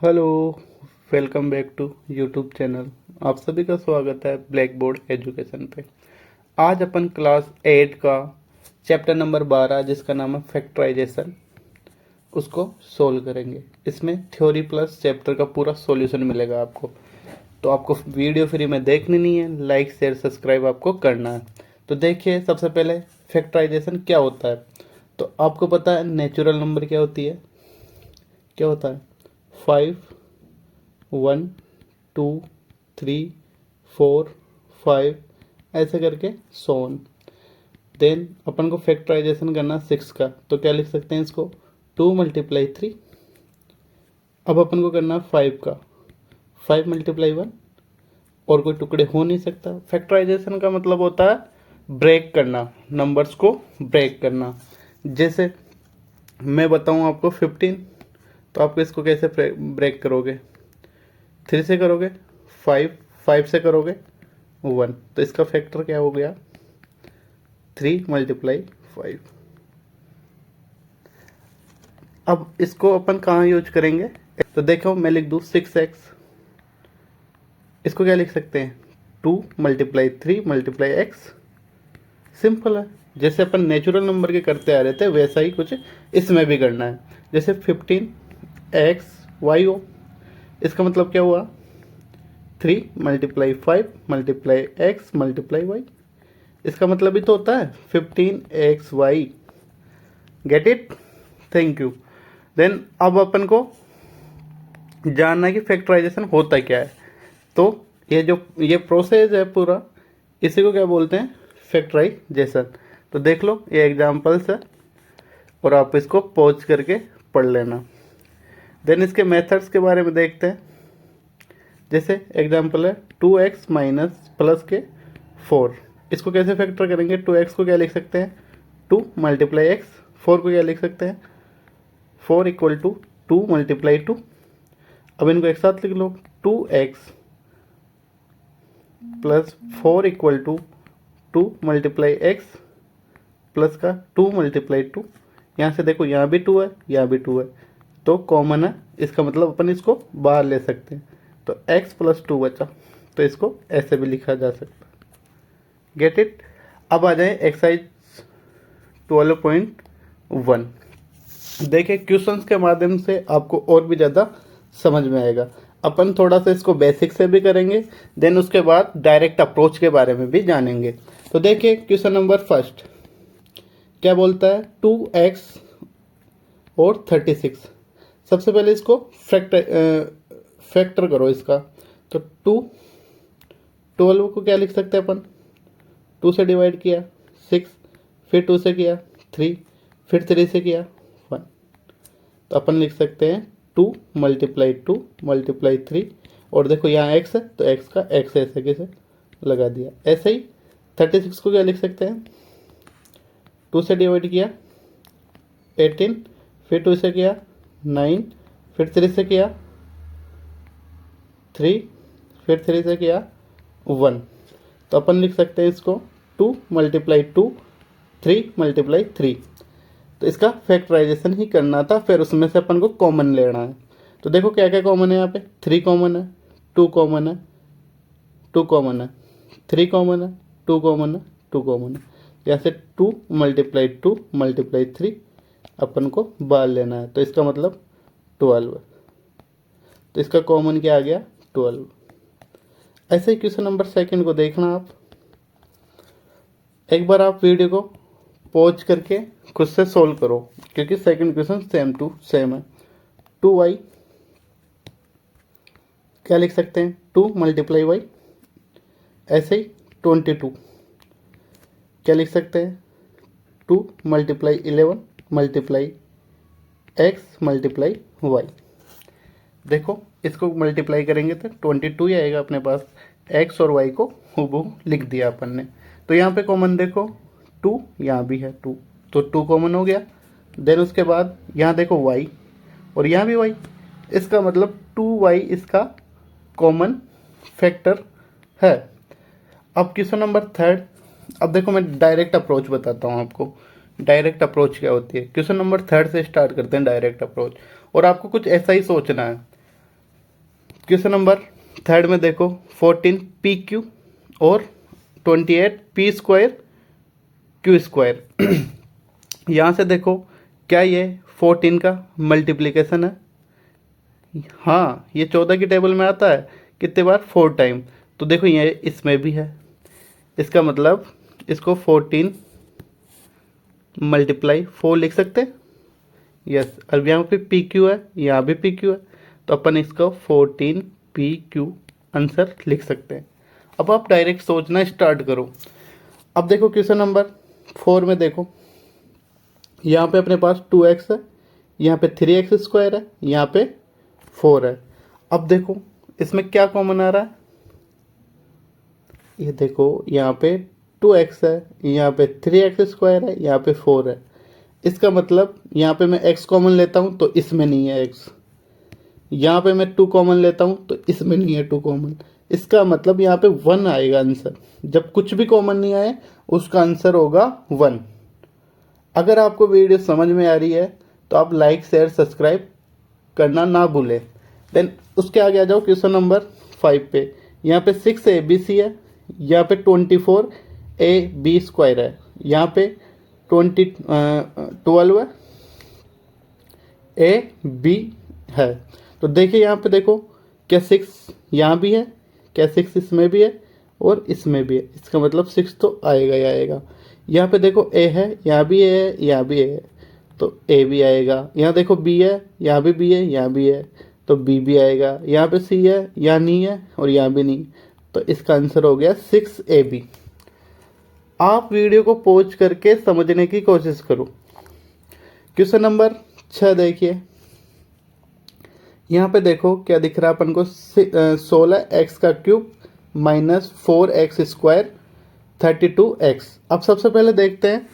Hello. Welcome back to YouTube channel. आप सभी का स्वागत है ब्लैक बोर्ड एजुकेशन पे। आज अपन क्लास 8 का चैप्टर नंबर 12 जिसका नाम है फैक्टराइजेशन उसको सोल्व करेंगे। इसमें थ्योरी प्लस चैप्टर का पूरा सॉल्यूशन मिलेगा आपको। तो आपको वीडियो फ्री में देखनी नहीं है, लाइक शेयर सब्सक्राइब आपको करना है। तो देखिए, सबसे पहले फैक्टराइजेशन क्या होता है। तो आपको पता है नेचुरल नंबर क्या होती है, क्या होता है 5 1 2 3 4 5 ऐसे करके सोन। देन अपन को फैक्टराइजेशन करना 6 का, तो क्या लिख सकते हैं इसको 2 मल्टीप्लाई 3। अब अपन को करना 5 का, 5 मल्टीप्लाई 1, और कोई टुकड़े हो नहीं सकता। फैक्टराइजेशन का मतलब होता है ब्रेक करना, नंबर्स को ब्रेक करना। जैसे मैं बताऊं आपको 15, तो आप इसको कैसे ब्रेक करोगे, 3 से करोगे, 5 से करोगे 1, तो इसका फैक्टर क्या हो गया 3 मल्टीप्लाई 5। अब इसको अपन कहाँ यूज करेंगे, तो देखो मैं लिख दूँ 6x, इसको क्या लिख सकते हैं 2 मल्टीप्लाई 3 मल्टीप्लाई x। सिंपल है, जैसे अपन नेचुरल नंबर के करते आ रहे थे वैसा ही कुछ इसमें भी करना है। जैसे 15x y हो, इसका मतलब क्या हुआ 3 multiply 5 multiply x multiply y। इसका मतलब भी तो होता है 15xy। Get it, thank you. Then अब अपन को जानना है कि फैक्टराइजेशन होता क्या है। तो ये प्रोसेस है पूरा, इसी को क्या बोलते हैं फैक्टराइजेशन। तो देख लो ये एग्जांपल्स है और आप इसको पॉज करके पढ़ लेना। देन इसके मेथड्स के बारे में देखते हैं। जैसे एग्जांपल है 2x माइनस प्लस के 4, इसको कैसे फैक्टर करेंगे। 2x को क्या लिख सकते हैं 2 मल्टीप्लाई एक्स, 4 को क्या लिख सकते हैं 4 इक्वल टू 2 मल्टीप्लाई 2। अब इनको एक साथ लिख लो 2x plus 4 equal to 2 multiply X plus का 2 मल्टीप्लाई 2। यहाँ से देखो यहाँ भी 2 है यहाँ भी 2 है, तो कॉमन है, इसका मतलब अपन इसको बाहर ले सकते हैं। तो x प्लस 2 बचा, तो इसको ऐसे भी लिखा जा सकता है। Get it. अब आ जाए एक्सरसाइज 12.1। देखिए क्वेश्चंस के माध्यम से आपको और भी ज़्यादा समझ में आएगा। अपन थोड़ा सा इसको बेसिक से भी करेंगे, देन उसके बाद डायरेक्ट अप्रोच के बारे में भी जानेंगे। तो देखिए क्वेश्चन नंबर फर्स्ट क्या बोलता है 2x और 36। सबसे पहले इसको फैक्टर करो इसका। तो 12 को क्या लिख सकते हैं अपन 2 से डिवाइड किया 6, फिर 2 से किया 3, फिर 3 से किया 1, तो अपन लिख सकते हैं 2 मल्टीप्लाई 2 मल्टीप्लाई 3। और देखो यहाँ x है तो x का x ऐसे कैसे लगा दिया। ऐसे ही 36 को क्या लिख सकते हैं 2 से डिवाइड किया 18, फिर 2 से किया 9, फिर 3 से किया 3, फिर 3 से किया 1, तो अपन लिख सकते हैं इसको 2 मल्टीप्लाई 2 3 मल्टीप्लाई 3। तो इसका फैक्टराइजेशन ही करना था, फिर उसमें से अपन को कॉमन लेना है। तो देखो क्या क्या कॉमन है यहाँ पे 3 कॉमन है, 2 कॉमन है, 2 कॉमन है, 3 कॉमन है, 2 कॉमन है, 2 कॉमन है। यहाँ से 2 मल्टीप्लाई 2 मल्टीप्लाई 3 अपन को बाहर लेना है, तो इसका मतलब 12 है। तो इसका कॉमन क्या आ गया 12। ऐसे ही क्वेश्चन नंबर सेकंड को देखना आप। एक बार आप वीडियो को पॉज करके खुद से सोल्व करो, क्योंकि second question same to same है। 2y क्या लिख सकते हैं 2 मल्टीप्लाई y। ऐसे ही 22 क्या लिख सकते हैं 2 multiply 11 multiply x multiply y। देखो इसको मल्टीप्लाई करेंगे तो 22 ही आएगा अपने पास। x और y को हूबहू लिख दिया अपन ने। तो यहाँ पे कॉमन देखो 2, यहाँ भी है 2, तो 2 कॉमन हो गया। देन उसके बाद यहाँ देखो y और यहाँ भी y, इसका मतलब 2y इसका कॉमन फैक्टर है। अब क्वेश्चन नंबर थर्ड। अब देखो मैं डायरेक्ट अप्रोच बताता हूँ आपको। डायरेक्ट अप्रोच क्या होती है, क्वेश्चन नंबर थर्ड से स्टार्ट करते हैं डायरेक्ट अप्रोच। और आपको कुछ ऐसा ही सोचना है। क्वेश्चन नंबर थर्ड में देखो 14 पी क्यू और 28 पी स्क्वायर क्यू स्क्वायर। यहाँ से देखो क्या ये 14 का मल्टीप्लिकेशन है? हाँ, ये 14 की टेबल में आता है कितने बार? 4 टाइम। तो देखो ये इसमें भी है, इसका मतलब इसको 14 मल्टीप्लाई 4 लिख सकते हैं। यस, अब यहाँ पे पी क्यू है, यहाँ भी पी क्यू है, तो अपन इसको 14 पी क्यू आंसर लिख सकते हैं। अब आप डायरेक्ट सोचना स्टार्ट करो। अब देखो क्वेश्चन नंबर 4 में देखो, यहाँ पे अपने पास 2x है, यहाँ पे 3x स्क्वायर है, यहाँ पे 4 है। अब देखो इसमें क्या कॉमन आ रहा है? ये देखो यहाँ पे 2x है, यहाँ पे 3x स्क्वायर है, यहाँ पे 4 है। इसका मतलब यहाँ पे मैं x कॉमन लेता हूँ तो इसमें नहीं है x, यहाँ पे मैं 2 कॉमन लेता हूँ तो इसमें नहीं है 2 कॉमन। इसका मतलब यहाँ पे 1 आएगा आंसर। जब कुछ भी कॉमन नहीं आए उसका आंसर होगा 1। अगर आपको वीडियो समझ में आ रही है तो आप लाइक शेयर सब्सक्राइब करना ना भूलें। देन उसके आगे आ जाओ क्वेश्चन नंबर 5 पे। यहाँ पे 6 ABC है, यहाँ पे 24 AB स्क्वायर है, यहाँ पे 12 है AB है। तो देखिए यहाँ पे देखो क्या 6 यहाँ भी है, क्या 6 इसमें भी है और इसमें भी है। इसका मतलब 6 तो आएगा ही आएगा। यहाँ पे देखो A है, यहाँ भी A है, यहाँ भी A है, तो A भी आएगा। यहाँ देखो B है, यहाँ भी B है, यहाँ भी है, तो B भी आएगा। यहाँ पे C है, यहाँ नहीं है और यहाँ भी नहीं, तो इसका आंसर हो गया 6AB। आप वीडियो को पॉज करके समझने की कोशिश करो। क्वेश्चन नंबर 6 देखिए, यहाँ पे देखो क्या दिख रहा है अपन को, 16x का cube minus 4x square 32x। अब सबसे पहले देखते हैं,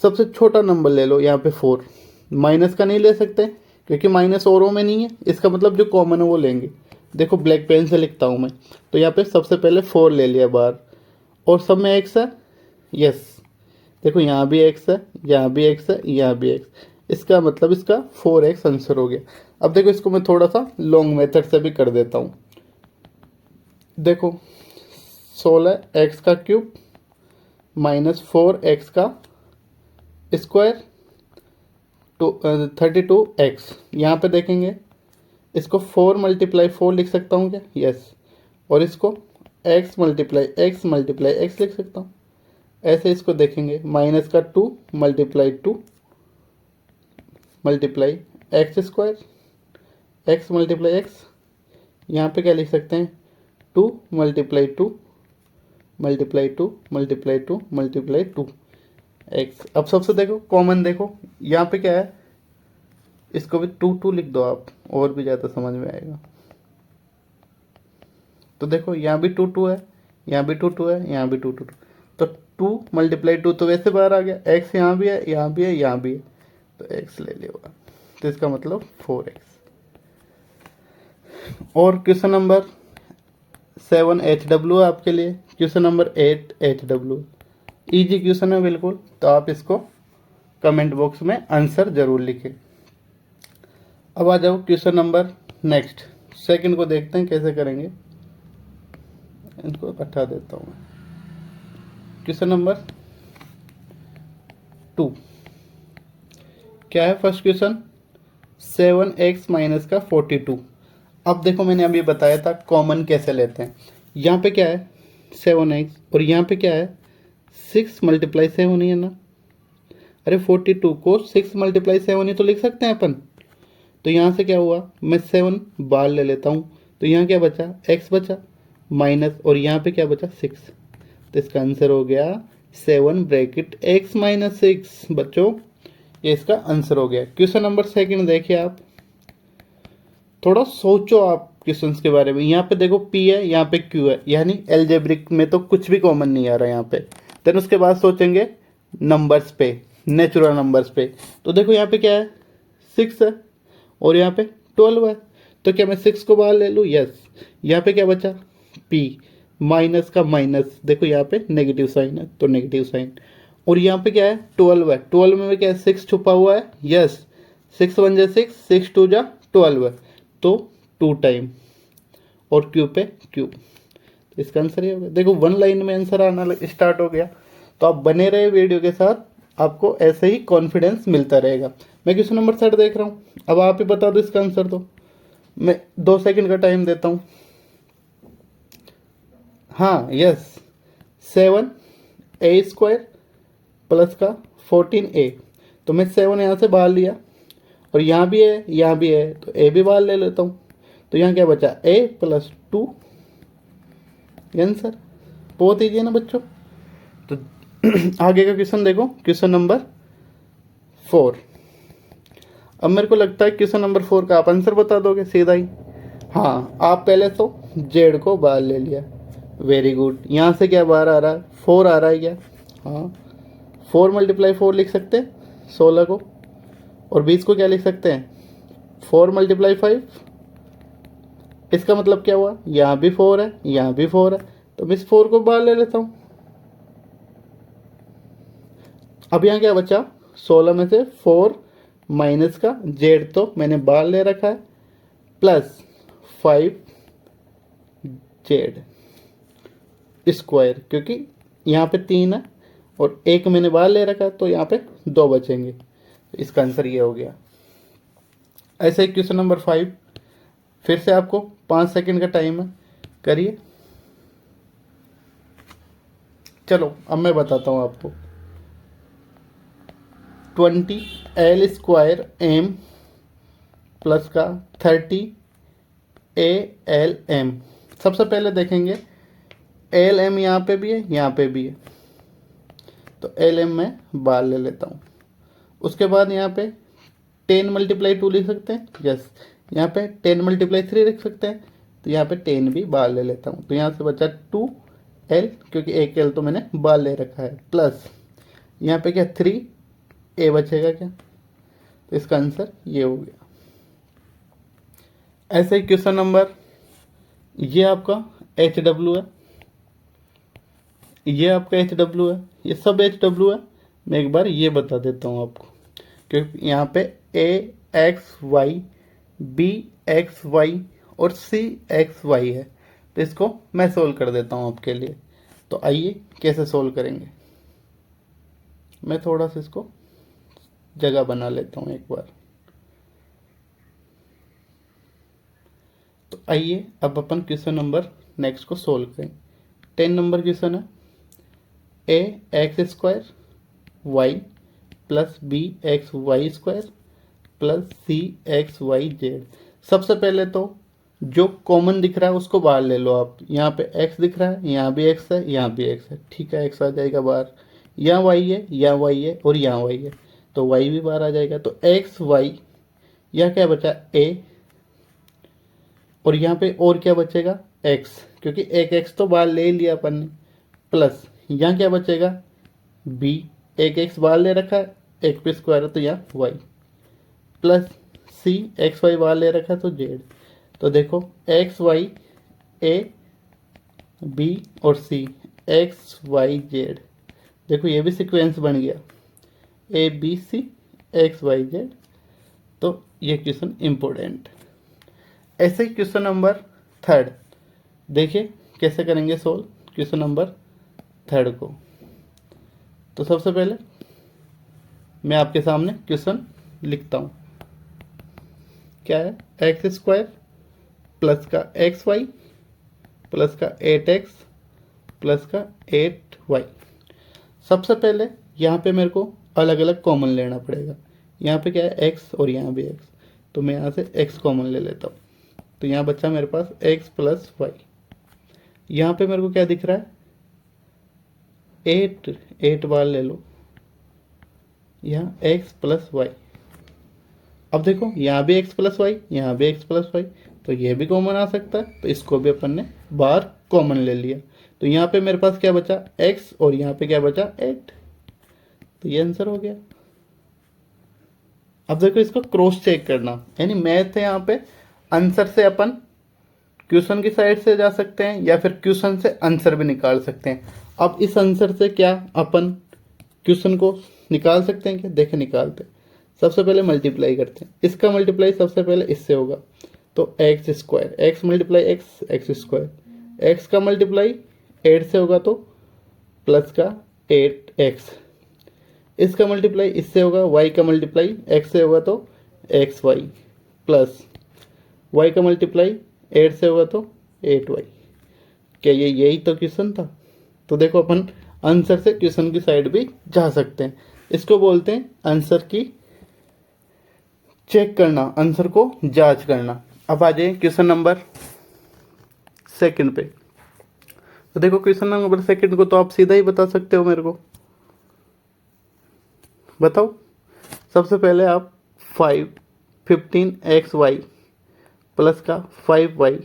सबसे छोटा नंबर ले लो, यहाँ पे 4। माइनस का नहीं ले सकते क्योंकि माइनस औरों में नहीं है, इसका मतलब जो कॉमन है वो लेंगे। देखो ब्लैक पेन से लिखता हूँ मैं, तो यहाँ पे सबसे पहले 4 ले लिया बाहर और सब में x है। यस, देखो यहाँ भी x है, यहाँ भी x है, यहाँ भी x, इसका मतलब इसका 4x आंसर हो गया। अब देखो इसको मैं थोड़ा सा लॉन्ग मेथड से भी कर देता हूँ। देखो 16x का क्यूब माइनस 4x का स्क्वायर 32x। यहाँ पे देखेंगे इसको 4 मल्टीप्लाई 4 लिख सकता हूँ क्या? यस, और इसको x मल्टीप्लाई x लिख सकता हूँ। ऐसे इसको देखेंगे माइनस का 2 multiply 2 multiply x square, x multiply x. यहाँ पे क्या लिख सकते हैं? 2 multiply 2 multiply 2 multiply 2 multiply 2 x. अब सबसे देखो कॉमन, देखो यहाँ पे क्या है, इसको भी 2 लिख दो आप, और भी ज़्यादा समझ में आएगा। तो देखो यहाँ भी 2 है, यहाँ भी 2 है, यहाँ भी 2 तो 2 मल्टीप्लाई 2 तो वैसे बाहर आ गया। एक्स यहाँ भी है, यहाँ भी है, यहाँ भी है, तो एक्स ले लिया, तो इसका मतलब 4x। और क्वेश्चन नंबर 7 HW है आपके लिए, question number 8 HW। Easy question है बिल्कुल, तो आप इसको कमेंट बॉक्स में आंसर जरूर लिखें। अब आ जाओ क्वेश्चन नंबर नेक्स्ट, सेकंड को देखते हैं कैसे करेंगे। इनको हटा देता हूँ मैं। क्वेश्चन नंबर 2 क्या है? फर्स्ट क्वेश्चन 7x माइनस का 42। अब देखो मैंने अभी बताया था कॉमन कैसे लेते हैं। यहाँ पे क्या है 7x और यहाँ पे क्या है 6 मल्टीप्लाई 7 ही है ना। अरे 42 को 6 मल्टीप्लाई 7 ही तो लिख सकते हैं अपन। तो यहाँ से क्या हुआ, मैं 7 बाहर ले लेता हूँ, तो यहाँ क्या बचा, x बचा माइनस, और यहाँ पे क्या बचा 6। तो इसका आंसर हो गया 7 ब्रैकेट x माइनस 6। बच्चों ये इसका आंसर हो गया। क्वेश्चन नंबर सेकंड देखिए, आप थोड़ा सोचो आप क्वेश्चंस के बारे में। यहाँ पे देखो p है, यहाँ पे q है, यानी एल्जेब्रिक में तो कुछ भी कॉमन नहीं आ रहा है यहाँ पे। देन उसके बाद सोचेंगे नंबर्स पे, नेचुरल नंबर्स पे। तो देखो यहाँ पे क्या है 6 है और यहाँ पे 12 है, तो क्या मैं 6 को बाहर ले लूँ? यस। यहाँ पे क्या बचा p, माइनस का माइनस, देखो यहाँ पे नेगेटिव साइन है तो नेगेटिव साइन। और यहाँ पे क्या है 12 है, 12 में क्या है 6 छुपा हुआ है। यस, 6 1 जा 6, 6 2 जा 12 है, तो 2 टाइम। और क्यू पे क्यू। तो इसका आंसर ये हो गया। देखो 1 लाइन में आंसर आना स्टार्ट हो गया। तो आप बने रहे वीडियो के साथ, आपको ऐसे ही कॉन्फिडेंस मिलता रहेगा। मैं क्वेश्चन नंबर 6 देख रहा हूँ। अब आप ही बता दो इसका आंसर। तो मैं 2 सेकंड का टाइम देता हूँ। हाँ, यस, 7a² प्लस का 14a। तो मैं 7 यहाँ से बाहर लिया और यहाँ भी है, यहाँ भी है, तो a भी बाहर ले लेता हूँ। तो यहाँ क्या बचा, a + 2 आंसर। बहुत ईजी है ना बच्चों। तो आगे का क्वेश्चन देखो, क्वेश्चन नंबर 4। अब मेरे को लगता है क्वेश्चन नंबर 4 का आप आंसर बता दोगे सीधा ही। हाँ, आप पहले तो जेड को बाहर ले लिया, वेरी गुड। यहाँ से क्या बाहर आ रहा है, 4 आ रहा है क्या? हाँ, 4 × 4 लिख सकते हैं 16 को, और 20 को क्या लिख सकते हैं, 4 × 5। इसका मतलब क्या हुआ, यहाँ भी 4 है, यहाँ भी 4 है, तो मैं इस 4 को बाहर ले लेता हूँ। अब यहाँ क्या बचा, 16 में से 4 माइनस का जेड तो मैंने बाहर ले रखा है, प्लस 5 जेड स्क्वायर, क्योंकि यहाँ पे 3 है और 1 मैंने बाहर ले रखा है, तो यहाँ पे 2 बचेंगे। तो इसका आंसर ये हो गया। ऐसे ही क्वेश्चन नंबर 5, फिर से आपको 5 सेकंड का टाइम है, करिए। चलो अब मैं बताता हूँ आपको। 20l² m प्लस का 30 ALM। सबसे पहले देखेंगे ALM यहाँ पे भी है, यहाँ पे भी है, तो ALM मैं बाहर ले लेता हूँ। उसके बाद यहाँ पे 10 × 2 लिख सकते हैं, यस। यहाँ पे 10 × 3 लिख सकते हैं, तो यहाँ पे 10 भी बाहर ले लेता हूँ। तो यहाँ से बचा 2l, क्योंकि एक l तो मैंने बाहर ले रखा है, प्लस यहाँ पे क्या 3a बचेगा क्या, तो इसका आंसर ये हो गया। ऐसे ही क्वेश्चन नंबर, ये आपका HW है, ये आपका HW है, ये सब HW है। मैं एक बार ये बता देता हूँ आपको, क्योंकि यहाँ पे AXY, BXY और CXY है, तो इसको मैं सोल्व कर देता हूँ आपके लिए। तो आइए कैसे सोल्व करेंगे। मैं थोड़ा सा इसको जगह बना लेता हूँ एक बार। तो आइए अब अपन क्वेश्चन नंबर नेक्स्ट को सोल्व करें। 10 नंबर क्वेश्चन है, AX² y plus BXY² plus CXYZ। सबसे पहले तो जो कॉमन दिख रहा है उसको बाहर ले लो आप। यहाँ पे x दिख रहा है, यहाँ भी x है, यहाँ भी x है, ठीक है, x आ जाएगा बाहर। यहाँ y है, यहाँ y है और यहाँ y है, तो y भी बाहर आ जाएगा। तो x y, यहाँ क्या बचा a, और यहाँ पे और क्या बचेगा x, क्योंकि एक x तो बाहर ले लिया अपन ने, प्लस यहाँ क्या बचेगा b, एक x बाहर ले रखा है, एक पे स्क्वायर है तो यहाँ y, plus c, X Y बाहर ले रखा है तो z। तो देखो x y a b और c, x y z, देखो ये भी सीक्वेंस बन गया, a b c x y z। तो ये क्वेश्चन इम्पोर्टेंट। ऐसे ही क्वेश्चन नंबर 3 देखिए कैसे करेंगे सोल्व क्वेश्चन नंबर 3 को। तो सबसे पहले मैं आपके सामने क्वेश्चन लिखता हूँ। क्या है, x² प्लस का xy प्लस का 8x प्लस का 8y। सबसे पहले यहाँ पे मेरे को अलग अलग कॉमन लेना पड़ेगा। यहाँ पे क्या है x और यहाँ भी x, तो मैं यहाँ से x कॉमन ले लेता हूँ। तो यहाँ बच्चा मेरे पास x प्लस y। यहाँ पे मेरे को क्या दिख रहा है, 8 बार ले लो, यहाँ x प्लस y। अब देखो यहाँ भी x प्लस वाई, यहाँ भी x प्लस वाई, तो ये भी कॉमन आ सकता है, तो इसको भी अपन ने बाहर कॉमन ले लिया। तो यहाँ पे मेरे पास क्या बचा x और यहाँ पे क्या बचा 8, तो ये आंसर हो गया। अब देखो इसको क्रॉस चेक करना, यानी मैथ है यहाँ पे, आंसर से अपन क्वेश्चन की साइड से जा सकते हैं या फिर क्वेश्चन से आंसर भी निकाल सकते हैं। अब इस आंसर से क्या अपन क्वेश्चन को निकाल सकते हैं क्या, देखें निकालते हैं। सबसे पहले मल्टीप्लाई करते हैं, इसका मल्टीप्लाई सबसे पहले इससे होगा, तो x square, x multiply x, x square, x का मल्टीप्लाई 8 से होगा तो प्लस का 8x, इसका मल्टीप्लाई इससे होगा, y का मल्टीप्लाई x से होगा तो xy, प्लस y का मल्टीप्लाई 8 से होगा तो 8y। क्या ये यही तो क्वेश्चन था? तो देखो अपन आंसर से क्वेश्चन की साइड भी जा सकते हैं। इसको बोलते हैं आंसर की चेक करना, आंसर को जांच करना। अब आ जाइए क्वेश्चन नंबर सेकंड पे। तो देखो क्वेश्चन नंबर सेकंड को तो आप सीधा ही बता सकते हो मेरे को, बताओ। सबसे पहले आप 15xy प्लस का 5y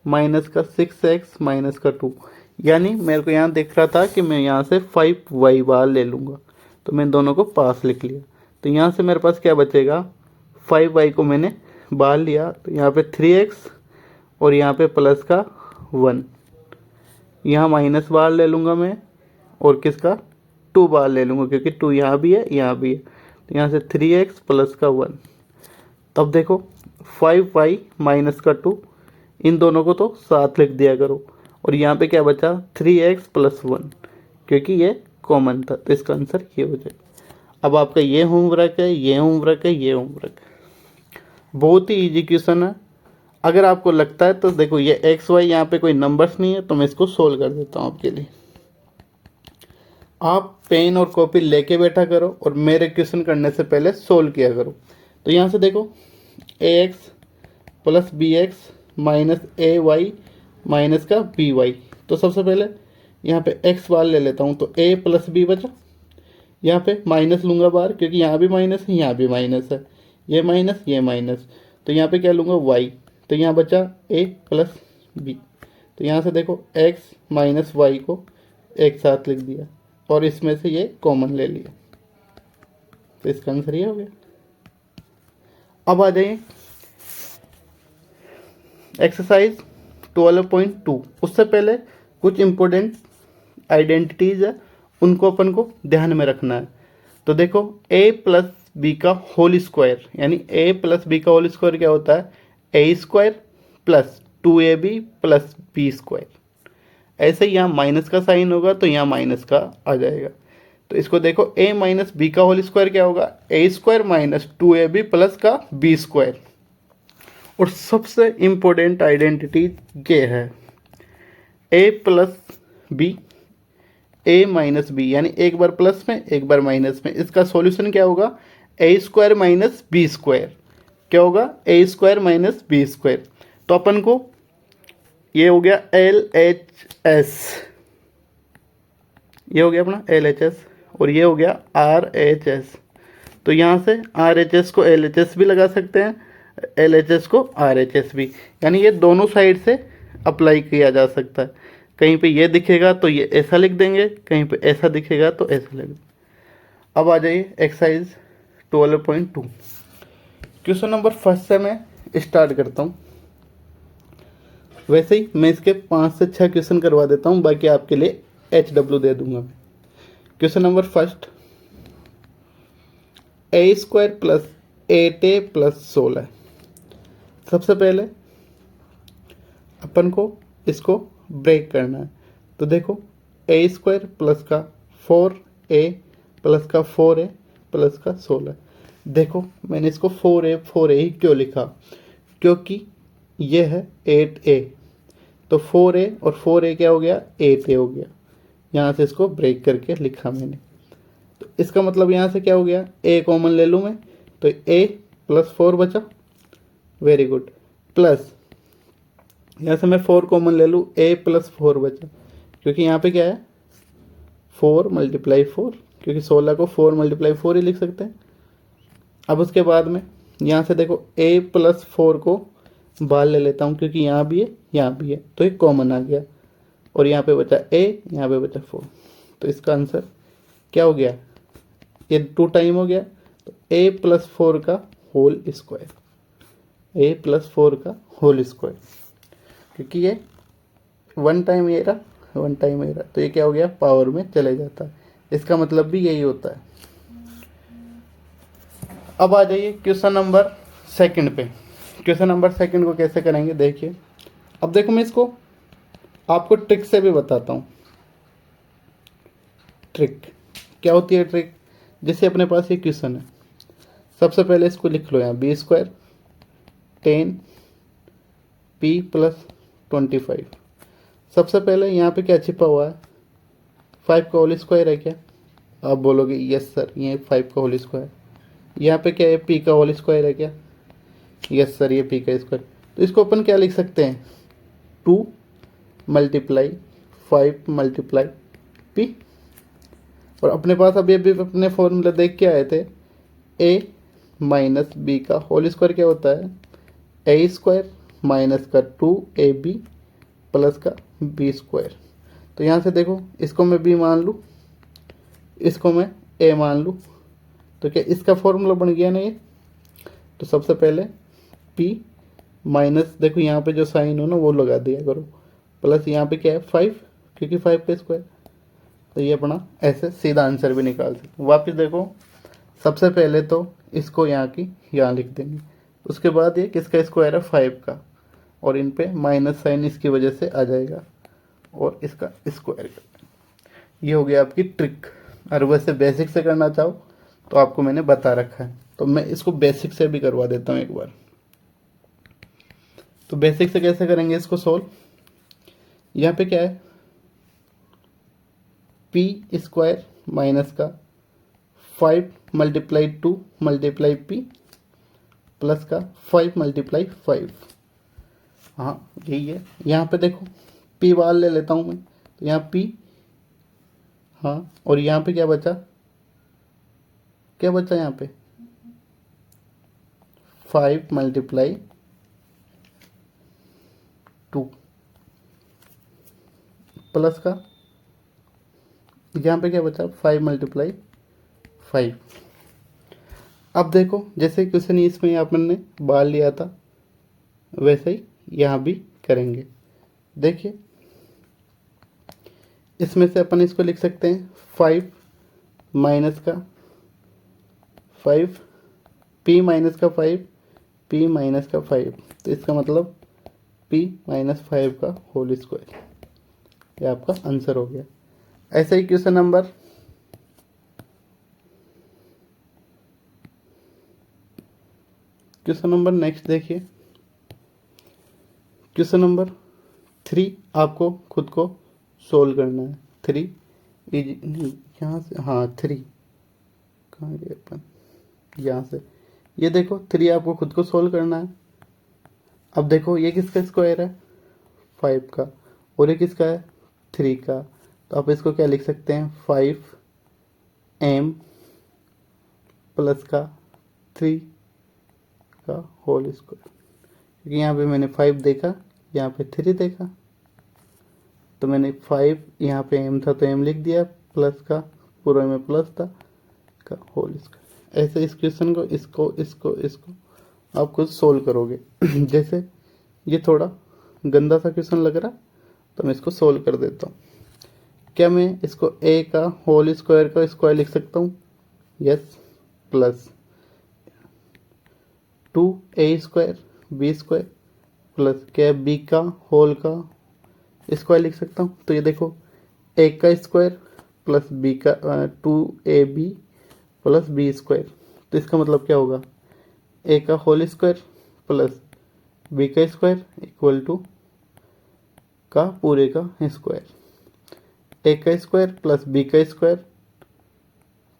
माइनस का 6x माइनस का 2, यानी मेरे को यहाँ दिख रहा था कि मैं यहाँ से 5y बाहर ले लूँगा, तो मैं दोनों को पास लिख लिया। तो यहाँ से मेरे पास क्या बचेगा, 5y को मैंने बाहर लिया, तो यहाँ पे 3x और यहाँ पे प्लस का 1, यहाँ माइनस बाहर ले लूँगा मैं, और किसका 2 बाहर ले लूँगा, क्योंकि 2 यहाँ भी है यहाँ भी है। तो यहाँ से 3x प्लस का 1। तब देखो 5y माइनस का 2, इन दोनों को तो साथ लिख दिया करो, और यहाँ पे क्या बचा 3x प्लस 1, क्योंकि ये कॉमन था, तो इसका आंसर ये हो जाएगा। अब आपका ये होमवर्क है, ये होमवर्क है, ये होमवर्क है। बहुत ही ईजी क्वेश्चन है। अगर आपको लगता है तो देखो ये एक्स वाई यहाँ पे कोई नंबर्स नहीं है, तो मैं इसको सोल्व कर देता हूँ आपके लिए। आप पेन और कॉपी लेके बैठा करो और मेरे क्वेश्चन करने से पहले सोल्व किया करो। तो यहाँ से देखो A X plus B X minus A Y minus का बी वाई। तो सबसे पहले यहाँ पे एक्स बार ले लेता हूँ, तो ए प्लस बी बचा, यहाँ पे माइनस लूँगा बाहर, क्योंकि यहाँ भी माइनस है यहाँ भी माइनस है, ये माइनस ये माइनस, तो यहाँ पे क्या लूँगा वाई, तो यहाँ बचा ए प्लस बी। तो यहाँ से देखो एक्स माइनस वाई को एक साथ लिख दिया, और इसमें से ये कॉमन ले लिया, तो इसका आंसर ये हो गया। अब आ जाइए एक्सरसाइज 12.2। उससे पहले कुछ इम्पोर्टेंट आइडेंटिटीज है, उनको अपन को ध्यान में रखना है। तो देखो a प्लस बी का होल स्क्वायर, यानी a प्लस बी का होल स्क्वायर क्या होता है, A square plus 2ab plus B square. ऐसे ही यहाँ माइनस का साइन होगा तो यहाँ माइनस का आ जाएगा। तो इसको देखो a माइनस बी का होल स्क्वायर क्या होगा, A square minus 2ab plus का बी स्क्वायर। और सबसे इम्पोर्टेंट आइडेंटिटी ये है a plus B, a minus B, यानी एक बार प्लस में एक बार माइनस में। इसका सॉल्यूशन क्या होगा, A square minus B square. क्या होगा, A square minus B square. तो अपन को ये हो गया एल एच एस, ये हो गया अपना एल एच एस, और ये हो गया आर एच एस। तो यहाँ से आर एच एस को एल एच एस भी लगा सकते हैं, एल एच एस को आर एच एस भी, यानी ये दोनों साइड से अप्लाई किया जा सकता है। कहीं पे ये दिखेगा तो ये ऐसा लिख देंगे, कहीं पे ऐसा दिखेगा तो ऐसा लिख देंगे। अब आ जाइए एक्सरसाइज 12.2। क्वेश्चन नंबर फर्स्ट से मैं स्टार्ट करता हूँ। वैसे ही मैं इसके 5 से 6 क्वेश्चन करवा देता हूँ, बाकी आपके लिए HW दे दूंगा मैं। क्वेश्चन नंबर फर्स्ट, ए स्क्वायर प्लस 8a प्लस 16। सबसे पहले अपन को इसको ब्रेक करना है। तो देखो ए स्क्वायर प्लस का 4a प्लस का 4a प्लस का 16। देखो मैंने इसको 4a ही क्यों लिखा, क्योंकि ये है 8a, तो 4a और 4a क्या हो गया, 8a हो गया। यहाँ से इसको ब्रेक करके लिखा मैंने। तो इसका मतलब यहाँ से क्या हो गया, a कॉमन ले लूँ मैं, तो a प्लस 4 बचा, वेरी गुड, प्लस यहाँ से मैं 4 कॉमन ले लूँ, a प्लस 4 बचा, क्योंकि यहाँ पे क्या है 4 मल्टीप्लाई 4, क्योंकि 16 को 4 मल्टीप्लाई 4 ही लिख सकते हैं। अब उसके बाद में यहाँ से देखो a प्लस 4 को बाहर ले लेता हूँ, क्योंकि यहाँ भी है यहाँ भी है, तो एक कॉमन आ गया, और यहाँ पे बचा a, यहाँ पे बचा 4। तो इसका आंसर क्या हो गया, ये 2 टाइम हो गया, तो a प्लस 4 का होल स्क्वायर, a प्लस 4 का होल स्क्वायर, क्योंकि ये 1 टाइम ये रहा 1 टाइम ये रहा, तो ये क्या हो गया, पावर में चले जाता है। इसका मतलब भी यही होता है। अब आ जाइए क्वेश्चन नंबर सेकंड पे। क्वेश्चन नंबर सेकंड को कैसे करेंगे देखिए। अब देखो मैं इसको आपको ट्रिक से भी बताता हूँ। ट्रिक क्या होती है? ट्रिक जैसे अपने पास ये क्वेश्चन है, सबसे पहले इसको लिख लो यहाँ b² 10 p प्लस 25। सबसे पहले यहाँ पे क्या छिपा हुआ है? 5 का होल स्क्वायर है क्या? आप बोलोगे यस सर ये 5 का होल स्क्वायर। यहाँ पे क्या है? p का होल स्क्वायर है क्या? यस सर ये p का स्क्वायर। तो इसको अपन क्या लिख सकते हैं? 2 मल्टीप्लाई 5 मल्टीप्लाई p। और अपने पास अभी अभी अपने फॉर्मूला देख के आए थे, a माइनस बी का होल स्क्वायर क्या होता है? a² माइनस का 2ab प्लस का b²। तो यहाँ से देखो इसको मैं b मान लूँ, इसको मैं a मान लूँ, तो क्या इसका फॉर्मूला बन गया ना ये? तो सबसे पहले p माइनस, देखो यहाँ पे जो साइन हो ना वो लगा दिया करो, प्लस यहाँ पे क्या है 5, क्योंकि 5 का स्क्वायर। तो ये अपना ऐसे सीधा आंसर भी निकाल सकते। वापस देखो, सबसे पहले तो इसको यहाँ की यहाँ लिख देंगे, उसके बाद ये किसका स्क्वायर है? 5 का, और इन पे माइनस साइन इसकी वजह से आ जाएगा और इसका स्क्वायर कर देंगे। ये हो गया आपकी ट्रिक। और वैसे बेसिक से करना चाहो तो आपको मैंने बता रखा है, तो मैं इसको बेसिक से भी करवा देता हूँ एक बार। तो बेसिक से कैसे करेंगे इसको सोल्व? यहाँ पे क्या है? p² माइनस का 5 मल्टीप्लाई 2 मल्टीप्लाई p प्लस का 5 मल्टीप्लाई 5। हाँ यही है। यहाँ पे देखो p वाल ले लेता हूँ मैं, तो यहाँ p, हाँ, और यहाँ पे क्या बचा? क्या बचा यहाँ पे? 5 मल्टीप्लाई 2 प्लस का, यहाँ पे क्या बचा? 5 मल्टीप्लाई 5। अब देखो जैसे क्वेश्चन इसमें अपन ने बाल लिया था वैसे ही यहाँ भी करेंगे। देखिए इसमें से अपन इसको लिख सकते हैं 5 माइनस का 5 p माइनस का 5 p माइनस का 5, तो इसका मतलब p माइनस 5 का होल स्क्वायर। ये आपका आंसर हो गया। ऐसे ही क्वेश्चन नंबर नेक्स्ट देखिए। क्वेश्चन नंबर 3 आपको खुद को सोल्व करना है। 3 यहाँ से, हाँ 3 कहाँ गए अपन? यहाँ से ये देखो 3 आपको खुद को सोल्व करना है। अब देखो ये किसका स्क्वायर है? 5 का, और ये किसका है? 3 का। तो आप इसको क्या लिख सकते हैं? 5m प्लस का 3 का होल स्क्वायर। क्योंकि यहाँ पे मैंने 5 देखा, यहाँ पे 3 देखा, तो मैंने 5, यहाँ पे m था तो m लिख दिया, प्लस का पूरा में प्लस था का होल स्क्वायर। ऐसे इस क्वेश्चन को इसको आप खुद सोल्व करोगे। जैसे ये थोड़ा गंदा सा क्वेश्चन लग रहा, तो मैं इसको सोल्व कर देता हूँ। क्या मैं इसको a का होल स्क्वायर का स्क्वायर लिख सकता हूँ? Yes, plus 2a² b² plus क्या b का होल का स्क्वायर लिख सकता हूँ। तो ये देखो a का स्क्वायर प्लस b का 2ab प्लस b²। तो इसका मतलब क्या होगा? a का होल स्क्वायर प्लस b का स्क्वायर इक्वल टू का पूरे का स्क्वायर। a का स्क्वायर प्लस b का स्क्वायर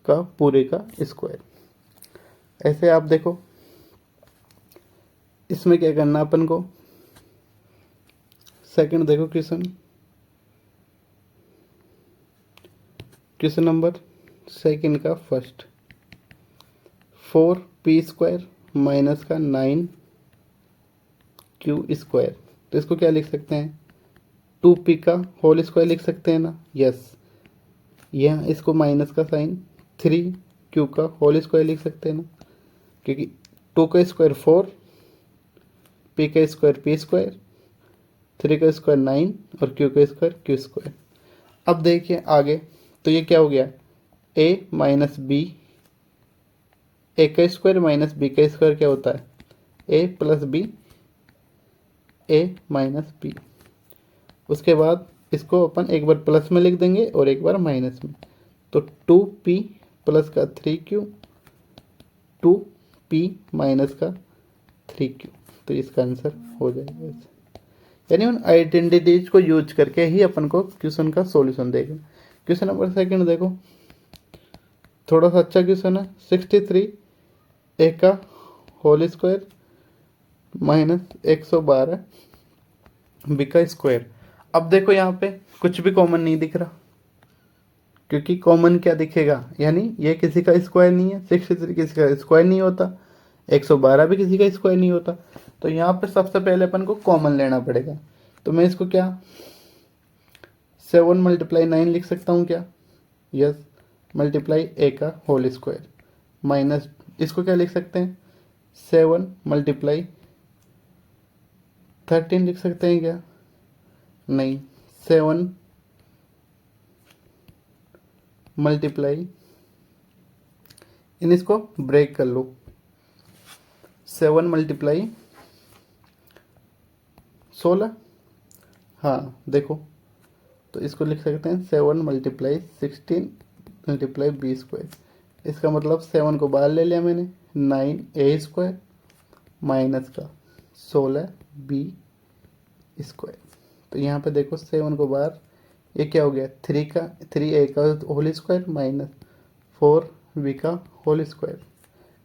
का पूरे का स्क्वायर। ऐसे आप देखो इसमें क्या करना अपन को। सेकंड देखो क्वेश्चन नंबर सेकंड का फर्स्ट, 4p² माइनस का 9q²। तो इसको क्या लिख सकते हैं? 2p का होल स्क्वायर लिख सकते हैं ना? यस। यहाँ इसको माइनस का साइन 3q का होल स्क्वायर लिख सकते हैं ना? क्योंकि 2 का स्क्वायर 4, p का स्क्वायर p², 3 का स्क्वायर 9 और q का स्क्वायर q²। अब देखिए आगे, तो ये क्या हो गया? a माइनस बी, a का स्क्वायर माइनस b का स्क्वायर क्या होता है? A plus B A minus B. उसके बाद इसको अपन एक बार प्लस में लिख देंगे और एक बार माइनस में, तो 2p प्लस का 3q 2p माइनस का 3q, तो इसका आंसर हो जाएगा ऐसे। यानी उन आइडेंटिटीज को यूज करके ही अपन को क्वेश्चन का सॉल्यूशन देगा। क्वेश्चन नंबर सेकंड देखो, थोड़ा सा अच्छा क्वेश्चन है। 63 ए का होल स्क्वायर माइनस 112 बी का स्क्वायर। अब देखो यहाँ पे कुछ भी कॉमन नहीं दिख रहा, क्योंकि कॉमन क्या दिखेगा, यानी ये किसी का स्क्वायर नहीं है। 63 किसी का स्क्वायर नहीं होता, 112 भी किसी का स्क्वायर नहीं होता। तो यहाँ पे सबसे पहले अपन को कॉमन लेना पड़ेगा। तो मैं इसको क्या 7 मल्टीप्लाई 9 लिख सकता हूँ क्या? यस, मल्टीप्लाई ए का होल स्क्वायर माइनस इसको क्या लिख सकते हैं 7 मल्टीप्लाई 13 लिख सकते हैं क्या? नहीं, 7 मल्टीप्लाई, इन इसको ब्रेक कर लो, 7 मल्टीप्लाई 16। हाँ देखो, तो इसको लिख सकते हैं 7 मल्टीप्लाई 16 मल्टीप्लाई बी स्क्वायर। इसका मतलब 7 को बाहर ले लिया मैंने, 9 ए स्क्वायर माइनस का 16 बी स्क्वायर। तो यहाँ पे देखो 7 को बाहर, ये क्या हो गया 3 ए का होल स्क्वायर माइनस 4 बी का होल स्क्वायर,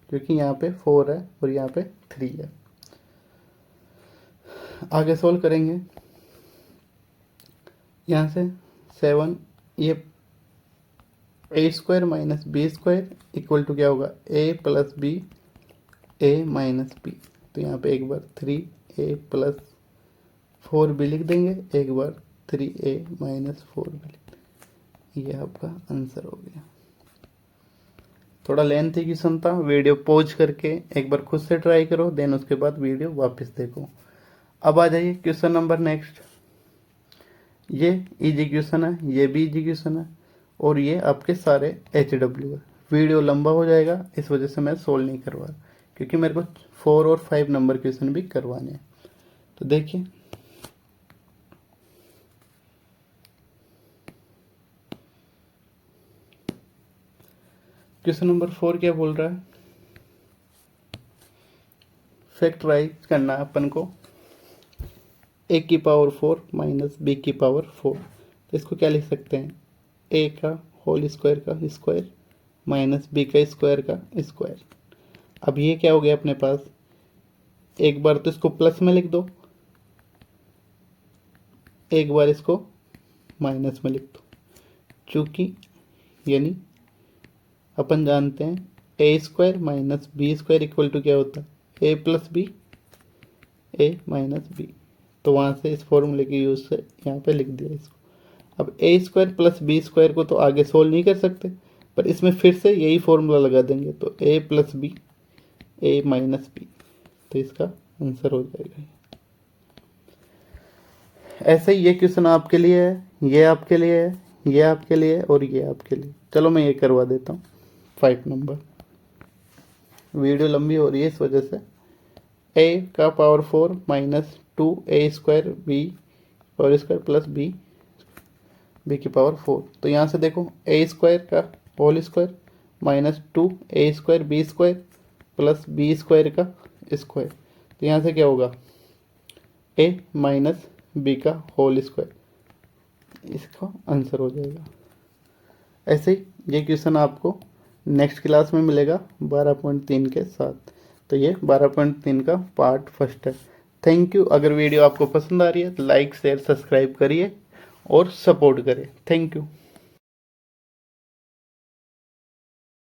क्योंकि यहाँ पे 4 है और यहाँ पे 3 है। आगे सोल्व करेंगे। यहाँ से 7 ये A square minus B square equal to क्या होगा A plus B A minus B. तो यहाँ पे एक बार 3a प्लस 4b लिख देंगे, एक बार 3a माइनस 4b लिख देंगे। ये आपका आंसर हो गया। थोड़ा लेंथी क्वेश्चन था, वीडियो पॉज करके एक बार खुद से ट्राई करो, देन उसके बाद वीडियो वापस देखो। अब आ जाइए क्वेश्चन नंबर नेक्स्ट। ये इजी क्वेश्चन है, ये भी इजी क्वेश्चन है, और ये आपके सारे HW है। वीडियो लंबा हो जाएगा, इस वजह से मैं सोल्व नहीं करवा रहा, क्योंकि मेरे को 4 और 5 नंबर क्वेश्चन भी करवाने हैं। तो देखिए क्वेश्चन नंबर 4 क्या बोल रहा है, फैक्टराइज करना अपन को a की पावर 4 माइनस b की पावर 4। तो इसको क्या लिख सकते हैं a का होल स्क्वायर का स्क्वायर माइनस b का स्क्वायर का स्क्वायर। अब ये क्या हो गया अपने पास, एक बार तो इसको प्लस में लिख दो, एक बार इसको माइनस में लिख दो, चूंकि यानी अपन जानते हैं A square minus B square equal to क्या होता है A plus B A minus B. तो वहाँ से इस फॉर्मूले के यूज से यहाँ पे लिख दिया इसको। अब ए स्क्वायर प्लस बी स्क्वायर को तो आगे सोल्व नहीं कर सकते, पर इसमें फिर से यही फॉर्मूला लगा देंगे, तो ए plus B A minus B, तो इसका आंसर हो जाएगा। ऐसे ही ये क्वेश्चन आपके लिए है, ये आपके लिए है, ये आपके लिए है और ये आपके लिए। चलो मैं ये करवा देता हूँ 5 नंबर। वीडियो लंबी हो रही है इस वजह से। a का power 4 minus 2a square B power square plus B की पावर 4। तो यहाँ से देखो a स्क्वायर का whole square minus 2a square B square plus B square का स्क्वायर। तो यहाँ से क्या होगा a माइनस बी का होल स्क्वायर, इसका आंसर हो जाएगा। ऐसे ही ये क्वेश्चन आपको नेक्स्ट क्लास में मिलेगा 12.3 के साथ। तो ये 12.3 का पार्ट फर्स्ट है। Thank you. अगर वीडियो आपको पसंद आ रही है तो लाइक शेयर सब्सक्राइब करिए और सपोर्ट करें। Thank you.